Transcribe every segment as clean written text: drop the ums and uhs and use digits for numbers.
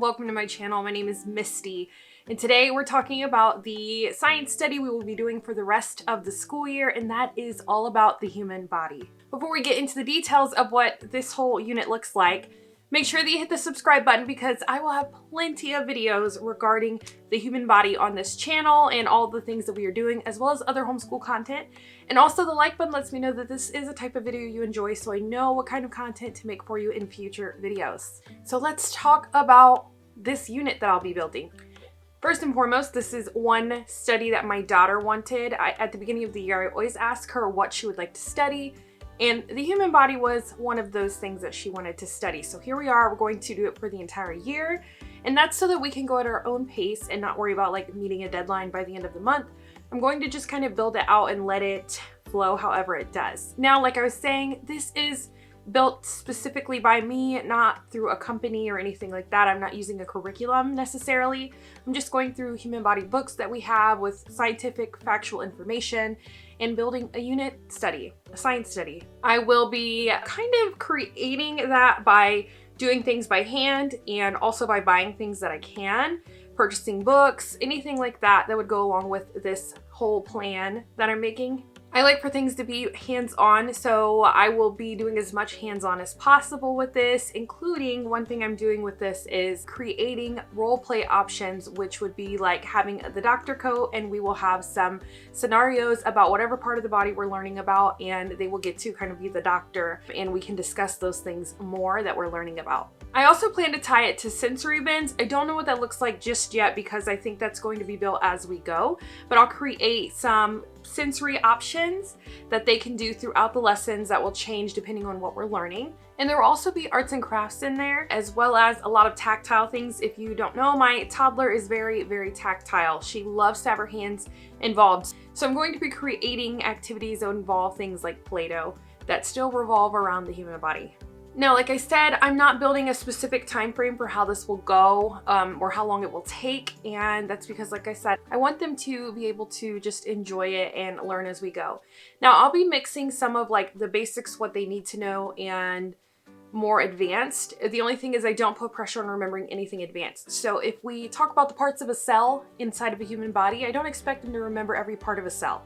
welcome to my channel. My name is Misty, and today we're talking about the science study we will be doing for the rest of the school year, and that is all about the human body. Before we get into the details of what this whole unit looks like, make sure that you hit the subscribe button because I will have plenty of videos regarding the human body on this channel and all the things that we are doing, as well as other homeschool content. And also the like button lets me know that this is a type of video you enjoy, so I know what kind of content to make for you in future videos. So let's talk about this unit that I'll be building. First and foremost, this is one study that my daughter wanted. At the beginning of the year, I always ask her what she would like to study. And the human body was one of those things that she wanted to study. So here we are, we're going to do it for the entire year. And that's so that we can go at our own pace and not worry about like meeting a deadline by the end of the month. I'm going to just kind of build it out and let it flow however it does. Now, like I was saying, this is built specifically by me, not through a company or anything like that. I'm not using a curriculum necessarily. I'm just going through human body books that we have with scientific factual information and building a unit study, a science study. I will be kind of creating that by doing things by hand and also by buying things that I can, purchasing books, anything like that that would go along with this whole plan that I'm making. I like for things to be hands-on, so I will be doing as much hands-on as possible with this, including one thing I'm doing with this is creating role play options, which would be like having the doctor coat, and we will have some scenarios about whatever part of the body we're learning about, and they will get to kind of be the doctor, and we can discuss those things more that we're learning about. I also plan to tie it to sensory bins. I don't know what that looks like just yet because I think that's going to be built as we go, but I'll create some sensory options that they can do throughout the lessons that will change depending on what we're learning. And there will also be arts and crafts in there, as well as a lot of tactile things. If you don't know, my toddler is very, very tactile. She loves to have her hands involved. So I'm going to be creating activities that involve things like Play-Doh that still revolve around the human body. Now, like I said, I'm not building a specific time frame for how this will go or how long it will take, and that's because, like I said, I want them to be able to just enjoy it and learn as we go. Now, I'll be mixing some of like the basics, what they need to know, and more advanced. The only thing is I don't put pressure on remembering anything advanced. So if we talk about the parts of a cell inside of a human body, I don't expect them to remember every part of a cell.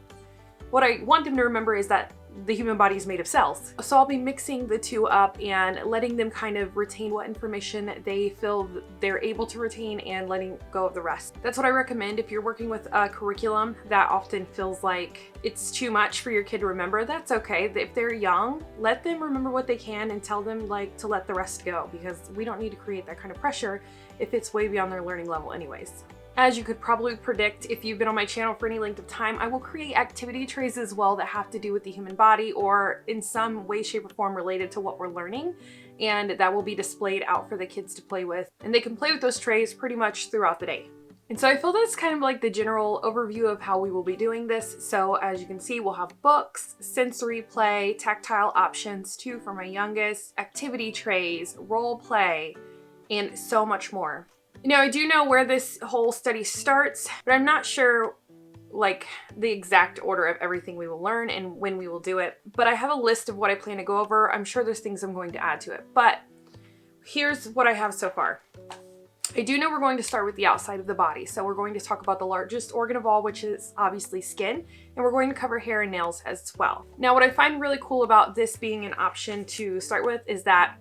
What I want them to remember is that the human body is made of cells. So I'll be mixing the two up and letting them kind of retain what information they feel they're able to retain and letting go of the rest. That's what I recommend if you're working with a curriculum that often feels like it's too much for your kid to remember. That's okay. If they're young, let them remember what they can and tell them like to let the rest go, because we don't need to create that kind of pressure if it's way beyond their learning level anyways. As you could probably predict if you've been on my channel for any length of time, I will create activity trays as well that have to do with the human body or in some way, shape, or form related to what we're learning, and that will be displayed out for the kids to play with. And they can play with those trays pretty much throughout the day. And so I feel that's kind of like the general overview of how we will be doing this. So as you can see, we'll have books, sensory play, tactile options too for my youngest, activity trays, role play, and so much more. Now, I do know where this whole study starts, but I'm not sure like the exact order of everything we will learn and when we will do it. But I have a list of what I plan to go over. I'm sure there's things I'm going to add to it, but here's what I have so far. I do know we're going to start with the outside of the body. So we're going to talk about the largest organ of all, which is obviously skin, and we're going to cover hair and nails as well. Now, what I find really cool about this being an option to start with is that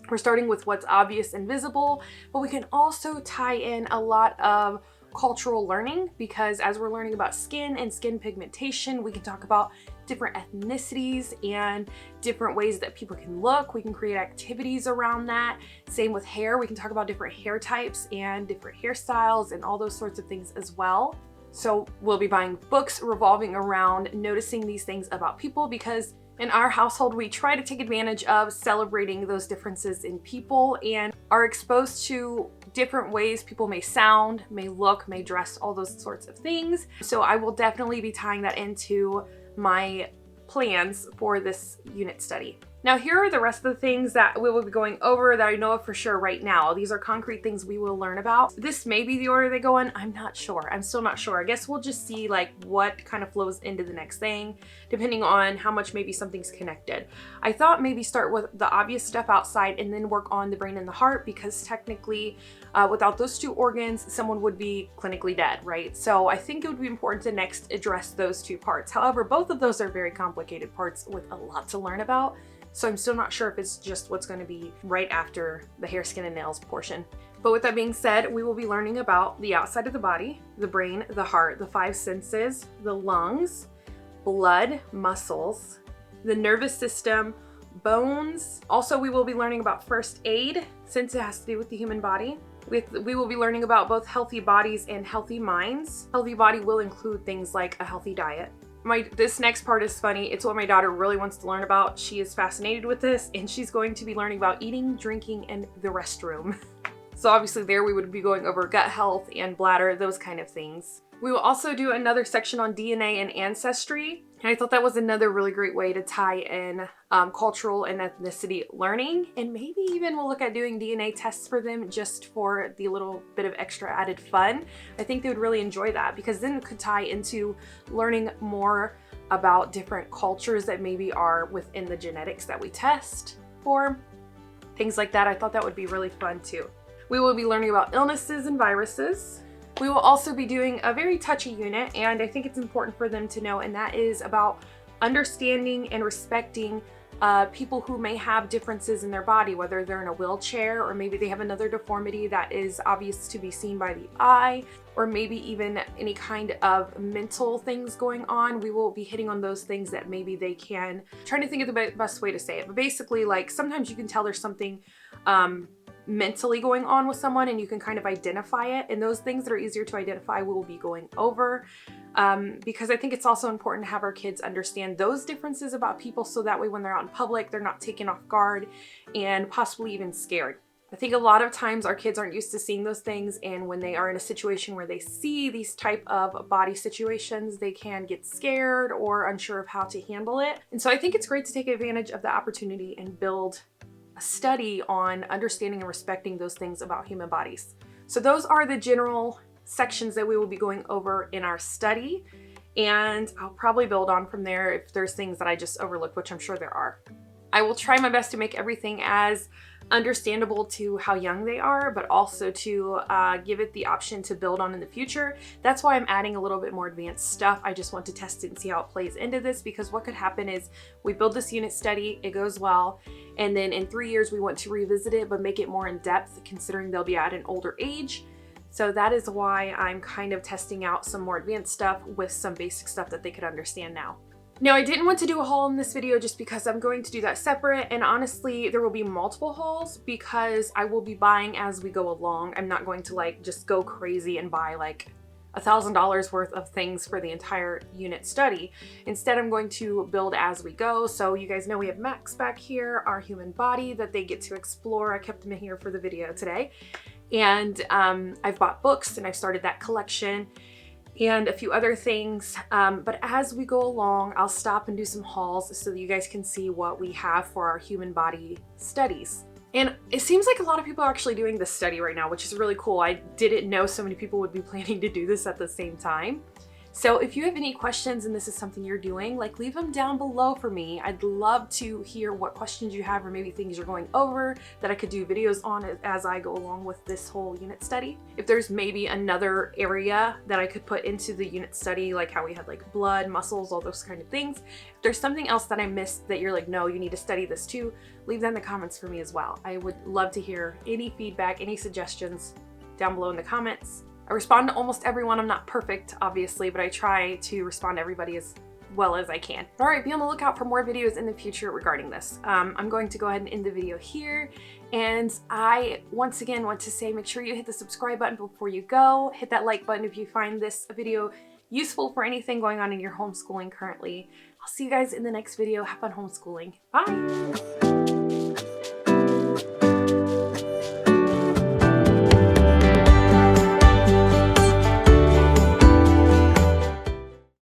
we're starting with what's obvious and visible, but we can also tie in a lot of cultural learning, because as we're learning about skin and skin pigmentation, we can talk about different ethnicities and different ways that people can look. We can create activities around that. Same with hair. We can talk about different hair types and different hairstyles and all those sorts of things as well. So we'll be buying books revolving around noticing these things about people, because in our household, we try to take advantage of celebrating those differences in people and are exposed to different ways people may sound, may look, may dress, all those sorts of things. So I will definitely be tying that into my plans for this unit study. Now here are the rest of the things that we will be going over that I know of for sure right now. These are concrete things we will learn about. This may be the order they go in. I'm not sure. I'm still not sure. I guess we'll just see like what kind of flows into the next thing, depending on how much maybe something's connected. I thought maybe start with the obvious stuff outside and then work on the brain and the heart, because technically without those two organs, someone would be clinically dead, right? So I think it would be important to next address those two parts. However, both of those are very complicated parts with a lot to learn about. So I'm still not sure if it's just what's going to be right after the hair, skin, and nails portion. But with that being said, we will be learning about the outside of the body, the brain, the heart, the five senses, the lungs, blood, muscles, the nervous system, bones. Also, we will be learning about first aid, since it has to do with the human body. We will be learning about both healthy bodies and healthy minds. Healthy body will include things like a healthy diet. This next part is funny. It's what my daughter really wants to learn about. She is fascinated with this, and she's going to be learning about eating, drinking, and the restroom. So obviously there we would be going over gut health and bladder, those kind of things. We will also do another section on DNA and ancestry. And I thought that was another really great way to tie in cultural and ethnicity learning. And maybe even we'll look at doing DNA tests for them just for the little bit of extra added fun. I think they would really enjoy that, because then it could tie into learning more about different cultures that maybe are within the genetics that we test for. Things like that. I thought that would be really fun too. We will be learning about illnesses and viruses. We will also be doing a very touchy unit, and I think it's important for them to know, and that is about understanding and respecting people who may have differences in their body, whether they're in a wheelchair or maybe they have another deformity that is obvious to be seen by the eye, or maybe even any kind of mental things going on. We will be hitting on those things that maybe they can, trying to think of the best way to say it, but basically like sometimes you can tell there's something mentally going on with someone and you can kind of identify it, and those things that are easier to identify we will be going over because I think it's also important to have our kids understand those differences about people, so that way when they're out in public they're not taken off guard and possibly even scared. I think a lot of times our kids aren't used to seeing those things, and when they are in a situation where they see these type of body situations, they can get scared or unsure of how to handle it. And so I think it's great to take advantage of the opportunity and build a study on understanding and respecting those things about human bodies. So those are the general sections that we will be going over in our study, and I'll probably build on from there if there's things that I just overlooked, which I'm sure there are. I will try my best to make everything as understandable to how young they are, but also to give it the option to build on in the future. That's why I'm adding a little bit more advanced stuff. I just want to test it and see how it plays into this, because what could happen is we build this unit study, it goes well, and then in 3 years we want to revisit it but make it more in depth, considering they'll be at an older age. So that is why I'm kind of testing out some more advanced stuff with some basic stuff that they could understand now. Now, I didn't want to do a haul in this video just because I'm going to do that separate, and honestly there will be multiple hauls because I will be buying as we go along. I'm not going to like just go crazy and buy like $1,000 worth of things for the entire unit study. Instead, I'm going to build as we go. So you guys know we have Max back here, our human body that they get to explore. I kept them in here for the video today. And I've bought books and I've started that collection and a few other things. But as we go along, I'll stop and do some hauls so that you guys can see what we have for our human body studies. And it seems like a lot of people are actually doing this study right now, which is really cool. I didn't know so many people would be planning to do this at the same time. So if you have any questions and this is something you're doing, like leave them down below for me. I'd love to hear what questions you have, or maybe things you're going over that I could do videos on as I go along with this whole unit study. If there's maybe another area that I could put into the unit study, like how we had like blood, muscles, all those kind of things. If there's something else that I missed that you're like, no, you need to study this too, leave that in the comments for me as well. I would love to hear any feedback, any suggestions down below in the comments. I respond to almost everyone. I'm not perfect, obviously, but I try to respond to everybody as well as I can. All right, be on the lookout for more videos in the future regarding this. I'm going to go ahead and end the video here. And I, once again, want to say, make sure you hit the subscribe button before you go. Hit that like button if you find this video useful for anything going on in your homeschooling currently. I'll see you guys in the next video. Have fun homeschooling. Bye.